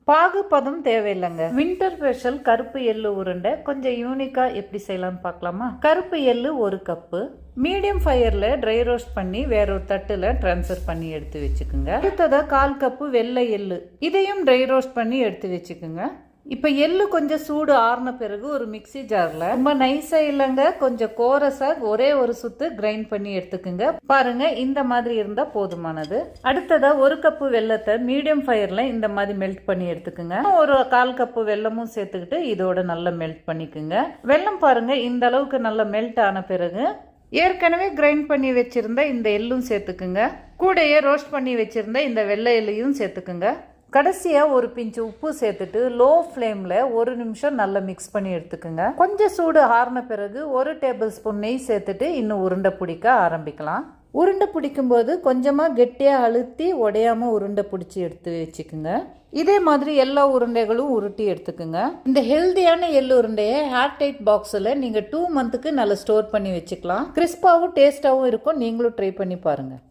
பாகு பதம் தேவையில்லைங்க. வின்டர் ஸ்பெஷல் கருப்பு எள்ளு உருண்டை கொஞ்சம் யூனிக்கா எப்படி செய்யலாம்னு பார்க்கலாமா? கருப்பு எள்ளு 1 கப்பு மீடியம் ஃபயர்ல ட்ரை ரோஸ்ட் பண்ணி வேற ஒரு தட்டுல டிரான்ஸ்ஃபர் பண்ணி எடுத்து வச்சுக்கோங்க. அடுத்ததா 1/4 கப்பு வெள்ளை எள்ளு, இதையும் ட்ரை ரோஸ்ட் பண்ணி எடுத்து வச்சுக்கோங்க. இப்போ எள்ளு கொஞ்சம் சூடு ஆறின பிறகு ஒரு மிக்சி ஜார்ல ரொம்ப நைஸா இல்லைங்க, கொஞ்சம் கோரஸா ஒரே ஒரு சுத்து கிரைண்ட் பண்ணி எடுத்துக்குங்க. பாருங்க, இந்த மாதிரி இருந்தா போதுமானது. அடுத்ததா 1 கப்பு வெல்லத்தை மீடியம் ஃபயர்ல இந்த மாதிரி மெல்ட் பண்ணி எடுத்துக்குங்க. ஒரு 1/4 கப்பு வெல்லமும் சேர்த்துக்கிட்டு இதோட நல்லா மெல்ட் பண்ணிக்குங்க. வெல்லம் பாருங்க இந்த அளவுக்கு நல்லா மெல்ட் ஆன பிறகு ஏற்கனவே கிரைண்ட் பண்ணி வச்சிருந்த இந்த எள்ளும் சேர்த்துக்குங்க. கூடையே ரோஸ்ட் பண்ணி வச்சிருந்த இந்த வெள்ளை எள்ளையும் சேர்த்துக்குங்க. கடைசியாக ஒரு பிஞ்சு உப்பு சேர்த்துட்டு லோ ஃப்ளேமில் 1 நிமிஷம் நல்லா மிக்ஸ் பண்ணி எடுத்துக்கோங்க. கொஞ்சம் சூடு ஆறின பிறகு 1 டேபிள் ஸ்பூன் நெய் சேர்த்துட்டு இன்னும் உருண்டை பிடிக்க ஆரம்பிக்கலாம். உருண்டை பிடிக்கும்போது கொஞ்சமாக கெட்டியாக அழுத்தி உடையாமல் உருண்டை பிடிச்சி எடுத்து வச்சுக்கோங்க. இதே மாதிரி எல்லா உருண்டைகளும் உருட்டி எடுத்துக்கோங்க. இந்த ஹெல்தியான எள்ளு உருண்டையை ஏர் டைட் பாக்ஸில் நீங்கள் 2 மந்த்துக்கு நல்லா ஸ்டோர் பண்ணி வச்சுக்கலாம். கிறிஸ்பாகவும் டேஸ்டாகவும் இருக்கும். நீங்களும் ட்ரை பண்ணி பாருங்கள்.